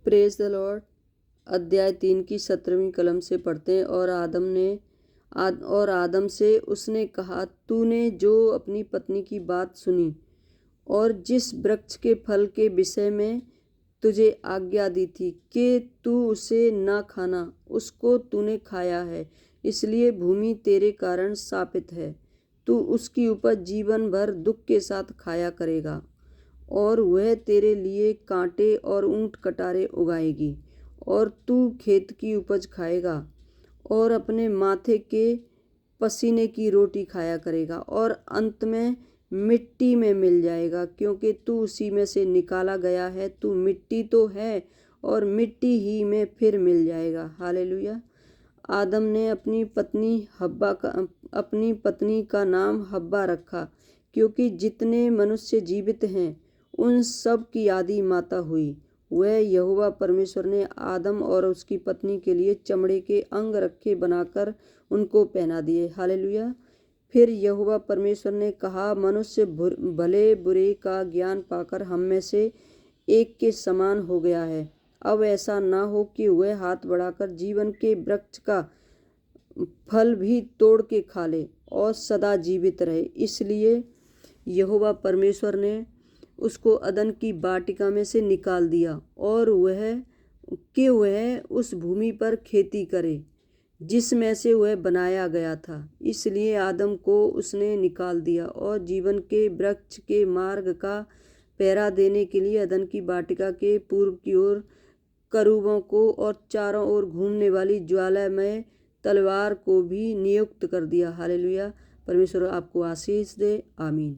Praise the Lord. अध्याय 3 की 17वीं कलम से पढ़ते हैं। और आदम से उसने कहा, तूने जो अपनी पत्नी की बात सुनी और जिस वृक्ष के फल के विषय में तुझे आज्ञा दी थी कि तू उसे न खाना, उसको तूने खाया है, इसलिए भूमि तेरे कारण शापित है। तू उसकी उपज जीवन भर दुख के साथ खाया करेगा और वह तेरे लिए कांटे और ऊंट कटारे उगाएगी। और तू खेत की उपज खाएगा और अपने माथे के पसीने की रोटी खाया करेगा और अंत में मिट्टी में मिल जाएगा, क्योंकि तू उसी में से निकाला गया है। तू मिट्टी तो है और मिट्टी ही में फिर मिल जाएगा। हालेलुया। आदम ने अपनी पत्नी का नाम हब्बा रखा, क्योंकि जितने मनुष्य जीवित हैं उन सब की आदि माता हुई। वह यहोवा परमेश्वर ने आदम और उसकी पत्नी के लिए चमड़े के अंग रखे बनाकर उनको पहना दिए। हालेलुया। फिर यहोवा परमेश्वर ने कहा, मनुष्य भले बुरे का ज्ञान पाकर हम में से एक के समान हो गया है। अब ऐसा ना हो कि वह हाथ बढ़ाकर जीवन के वृक्ष का फल भी तोड़ के खा ले और सदा जीवित रहे। इसलिए यहोवा परमेश्वर ने उसको अदन की वाटिका में से निकाल दिया और वह उस भूमि पर खेती करे जिसमें से वह बनाया गया था। इसलिए आदम को उसने निकाल दिया और जीवन के वृक्ष के मार्ग का पहरा देने के लिए अदन की वाटिका के पूर्व की ओर करूबों को और चारों ओर घूमने वाली ज्वालामय तलवार को भी नियुक्त कर दिया। हालेलुया। परमेश्वर आपको आशीष दे। आमीन।